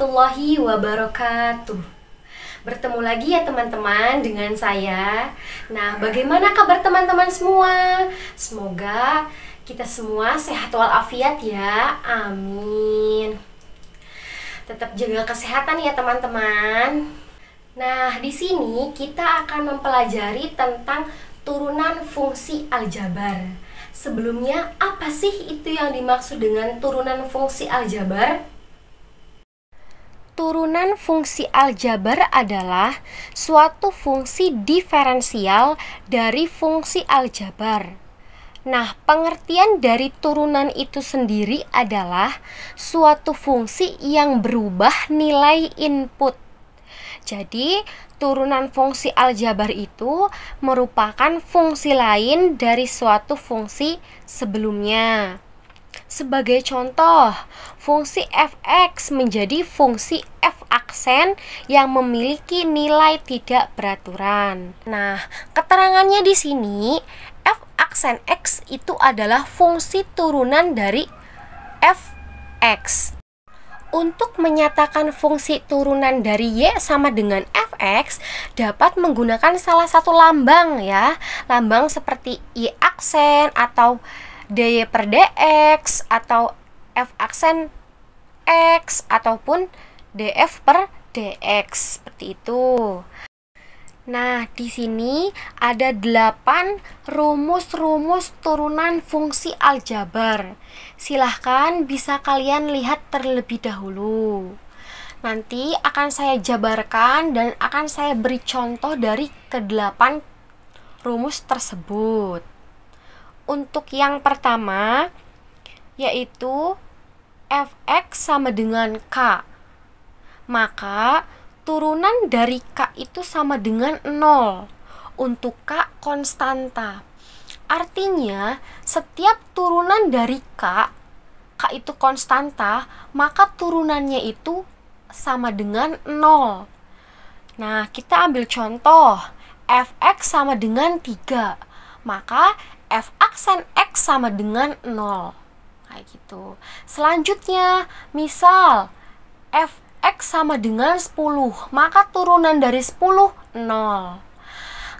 warahmatullahi wabarakatuh. Bertemu lagi ya teman-teman dengan saya. Nah, bagaimana kabar teman-teman semua? Semoga kita semua sehat walafiat ya. Amin. Tetap jaga kesehatan ya teman-teman. Nah, di sini kita akan mempelajari tentang turunan fungsi aljabar. Sebelumnya, apa sih itu yang dimaksud dengan turunan fungsi aljabar? Turunan fungsi aljabar adalah suatu fungsi diferensial dari fungsi aljabar. Nah, pengertian dari turunan itu sendiri adalah suatu fungsi yang berubah nilai input. Jadi, turunan fungsi aljabar itu merupakan fungsi lain dari suatu fungsi sebelumnya. Sebagai contoh, fungsi f(x) menjadi fungsi f aksen yang memiliki nilai tidak beraturan. Nah, keterangannya di sini, f aksen x itu adalah fungsi turunan dari f(x). Untuk menyatakan fungsi turunan dari y sama dengan f(x), dapat menggunakan salah satu lambang ya. Lambang seperti y aksen atau dy per dx atau f aksen x ataupun df per dx, seperti itu. Nah, di sini ada 8 rumus-rumus turunan fungsi aljabar. Silahkan bisa kalian lihat terlebih dahulu. Nanti akan saya jabarkan dan akan saya beri contoh dari ke-8 rumus tersebut. Untuk yang pertama, yaitu f(x) sama dengan k. Maka, turunan dari k itu sama dengan 0. Untuk k konstanta. Artinya, setiap turunan dari k itu konstanta, maka turunannya itu sama dengan 0. Nah, kita ambil contoh. f(x) sama dengan 3. Maka f aksen x sama dengan 0. Kayak gitu. Selanjutnya, misal f(x) sama dengan 10, maka turunan dari 10 0.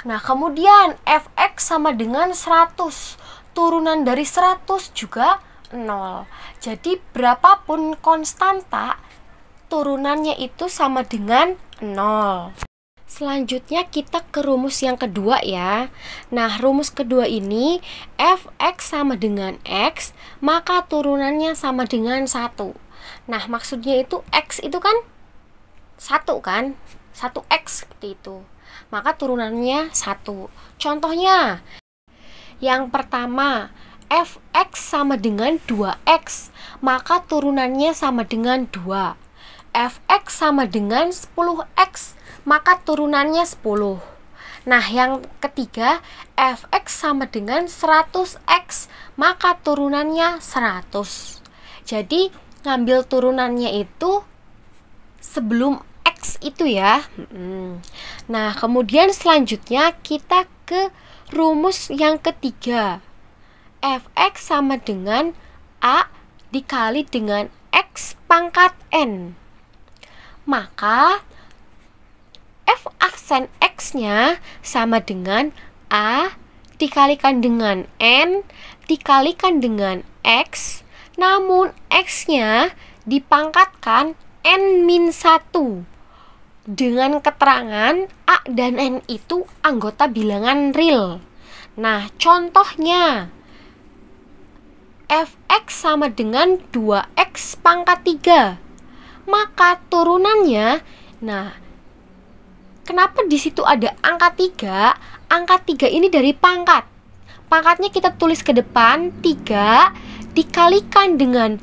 Nah, kemudian f(x) sama dengan 100, turunan dari 100 juga 0. Jadi berapapun konstanta, turunannya itu sama dengan 0. Selanjutnya kita ke rumus yang kedua ya. Nah, rumus kedua ini f(x) sama dengan x, maka turunannya sama dengan 1. Nah, maksudnya itu x itu kan 1 kan? 1x seperti itu. Maka turunannya 1. Contohnya, yang pertama, f(x) sama dengan 2x, maka turunannya sama dengan 2. f(x) sama dengan 10x, maka turunannya 10. Nah, yang ketiga, f(x) sama dengan 100x, maka turunannya 100. Jadi, ngambil turunannya itu sebelum x itu ya. Nah, kemudian selanjutnya kita ke rumus yang ketiga. f(x) sama dengan a dikali dengan x pangkat n. Maka f aksen x-nya sama dengan a dikalikan dengan n dikalikan dengan x, namun x-nya dipangkatkan n-1 dengan keterangan a dan n itu anggota bilangan real. Nah, contohnya f(x) sama dengan 2x pangkat 3. Maka turunannya, nah, kenapa di situ ada angka 3? Angka 3 ini dari pangkat. Pangkatnya kita tulis ke depan, 3 dikalikan dengan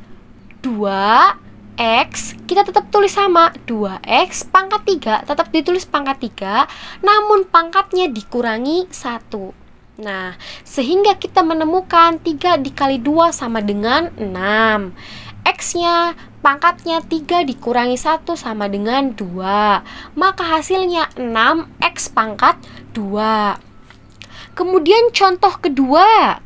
2x, kita tetap tulis sama, 2x pangkat 3, tetap ditulis pangkat 3, namun pangkatnya dikurangi 1. Nah, sehingga kita menemukan 3 dikali 2 sama dengan 6. X-nya, pangkatnya 3 dikurangi 1 sama dengan 2. Maka hasilnya 6x pangkat 2. Kemudian contoh kedua,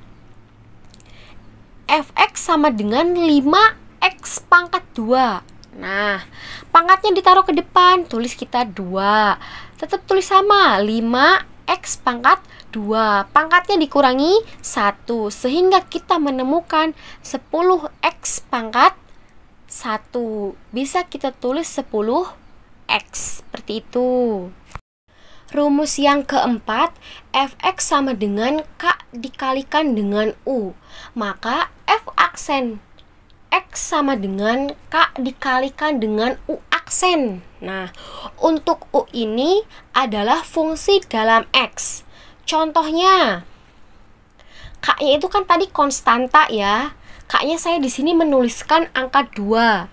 f(x) sama dengan 5x pangkat 2. Nah, pangkatnya ditaruh ke depan, tulis kita 2. Tetap tulis sama, 5x pangkat 2. Pangkatnya dikurangi 1, sehingga kita menemukan 10x pangkat 1. Bisa kita tulis 10x, seperti itu. Rumus yang keempat, fx sama dengan k dikalikan dengan u. Maka f aksen x sama dengan k dikalikan dengan u aksen. Nah, untuk u ini adalah fungsi dalam x. Contohnya, k-nya itu kan tadi konstanta ya. K-nya saya di sini menuliskan angka 2.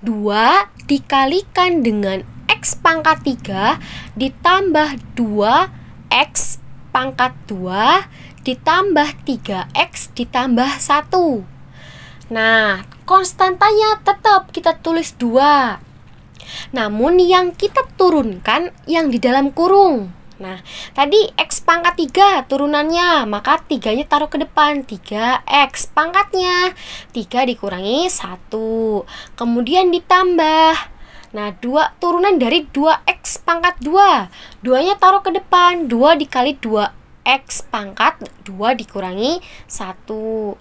2 dikalikan dengan x pangkat 3 ditambah 2x pangkat 2 ditambah 3x ditambah 1. Nah, konstantanya tetap kita tulis 2. Namun yang kita turunkan yang di dalam kurung. Nah, tadi x pangkat 3 turunannya, maka 3-nya taruh ke depan. 3x pangkatnya 3 dikurangi 1. Kemudian ditambah. Nah, 2 turunan dari 2x pangkat 2. 2-nya taruh ke depan. 2 dikali 2x pangkat 2 dikurangi 1.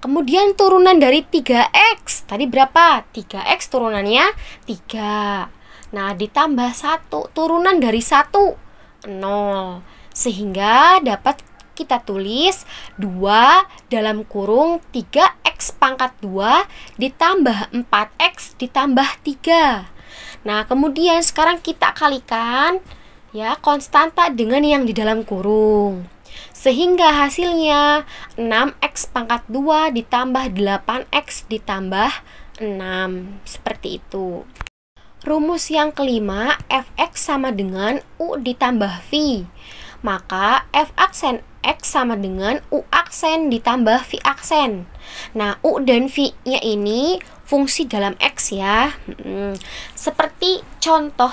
Kemudian turunan dari 3x. Tadi berapa? 3x turunannya 3. Nah, ditambah 1. Turunan dari 1, 0. Sehingga dapat kita tulis 2 dalam kurung 3x pangkat 2 ditambah 4x ditambah 3. Nah, kemudian sekarang kita kalikan ya konstanta dengan yang di dalam kurung. Sehingga hasilnya 6x pangkat 2 ditambah 8x ditambah 6. Seperti itu. Rumus yang kelima, fx sama dengan u ditambah v. Maka f aksen x sama dengan u aksen ditambah v aksen. Nah, u dan v-nya ini fungsi dalam x ya. Seperti contoh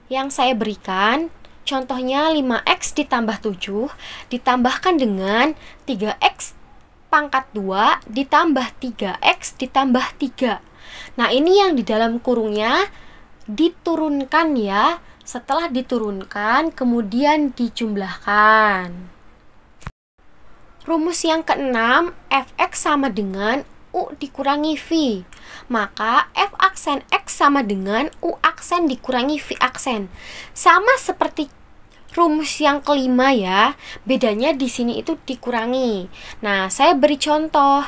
yang saya berikan. Contohnya 5x ditambah 7 ditambahkan dengan 3x pangkat 2 ditambah 3x ditambah 3. Nah, ini yang di dalam kurungnya diturunkan ya. Setelah diturunkan, kemudian dijumlahkan. Rumus yang keenam, fx sama dengan u dikurangi v. Maka f aksen x sama dengan u aksen dikurangi v aksen. Sama seperti rumus yang kelima ya. Bedanya di sini itu dikurangi. Nah, saya beri contoh.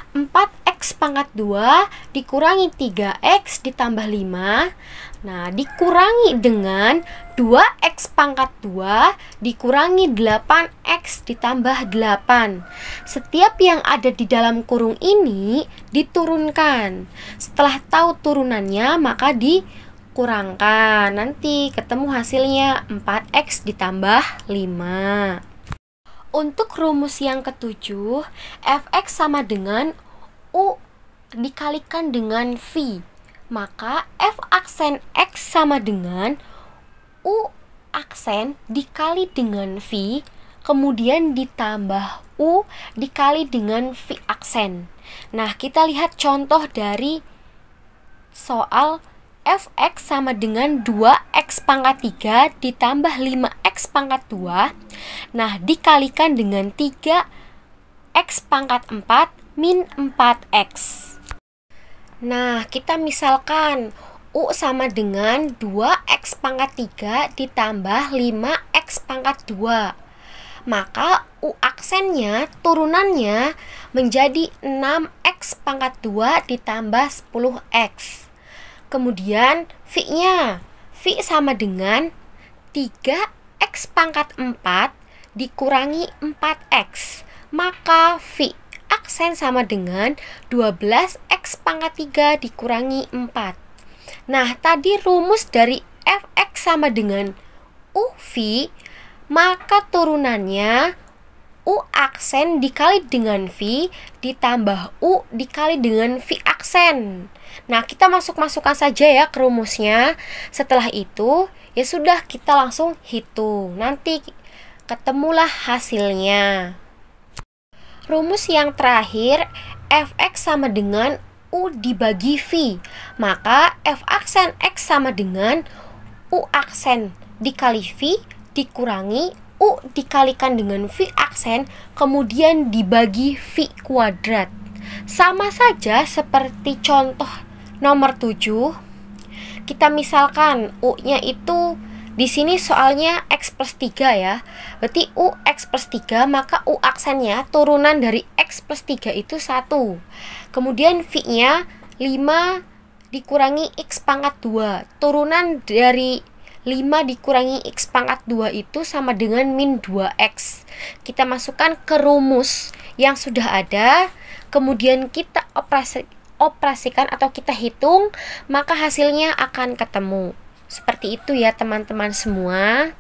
4x pangkat 2 dikurangi 3x ditambah 5. Nah, dikurangi dengan 2x pangkat 2 dikurangi 8x ditambah 8. Setiap yang ada di dalam kurung ini diturunkan. Setelah tahu turunannya, maka dikurangkan. Nanti ketemu hasilnya 4x ditambah 5. Untuk rumus yang ketujuh, fx sama dengan u dikalikan dengan v. Maka f aksen x sama dengan u aksen dikali dengan v, kemudian ditambah u dikali dengan v aksen. Nah, kita lihat contoh dari soal fx sama dengan 2x pangkat 3 ditambah 5x pangkat 2. Nah, dikalikan dengan 3x pangkat 4 min 4x. Nah, kita misalkan u sama dengan 2x pangkat 3 ditambah 5x pangkat 2. Maka u aksennya turunannya menjadi 6x pangkat 2 ditambah 10x. Kemudian v-nya, v sama dengan 3x pangkat 4 dikurangi 4x. Maka v aksen sama dengan 12x pangkat 3 dikurangi 4. Nah, tadi rumus dari fx sama dengan uv, maka turunannya u aksen dikali dengan v ditambah u dikali dengan v aksen. Nah, kita masukkan saja ya ke rumusnya. Setelah itu, ya sudah kita langsung hitung. Nanti ketemulah hasilnya. Rumus yang terakhir, fx sama dengan U dibagi V. Maka F aksen X sama dengan U aksen dikali V dikurangi U dikalikan dengan V aksen, kemudian dibagi V kuadrat. Sama saja seperti contoh nomor 7. Kita misalkan U-nya itu di sini soalnya X plus 3 ya. Berarti U X plus 3, maka U aksennya turunan dari X plus 3 itu 1. Kemudian V-nya 5 dikurangi X pangkat 2. Turunan dari 5 dikurangi X pangkat 2 itu sama dengan min 2X. Kita masukkan ke rumus yang sudah ada, kemudian kita operasikan atau kita hitung, maka hasilnya akan ketemu. Seperti itu ya teman-teman semua.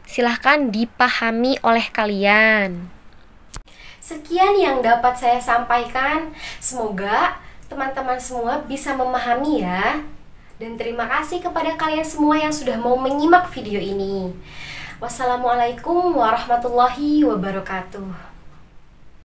Silahkan dipahami oleh kalian. Sekian yang dapat saya sampaikan. Semoga teman-teman semua bisa memahami ya. Dan terima kasih kepada kalian semua yang sudah mau menyimak video ini. Wassalamualaikum warahmatullahi wabarakatuh.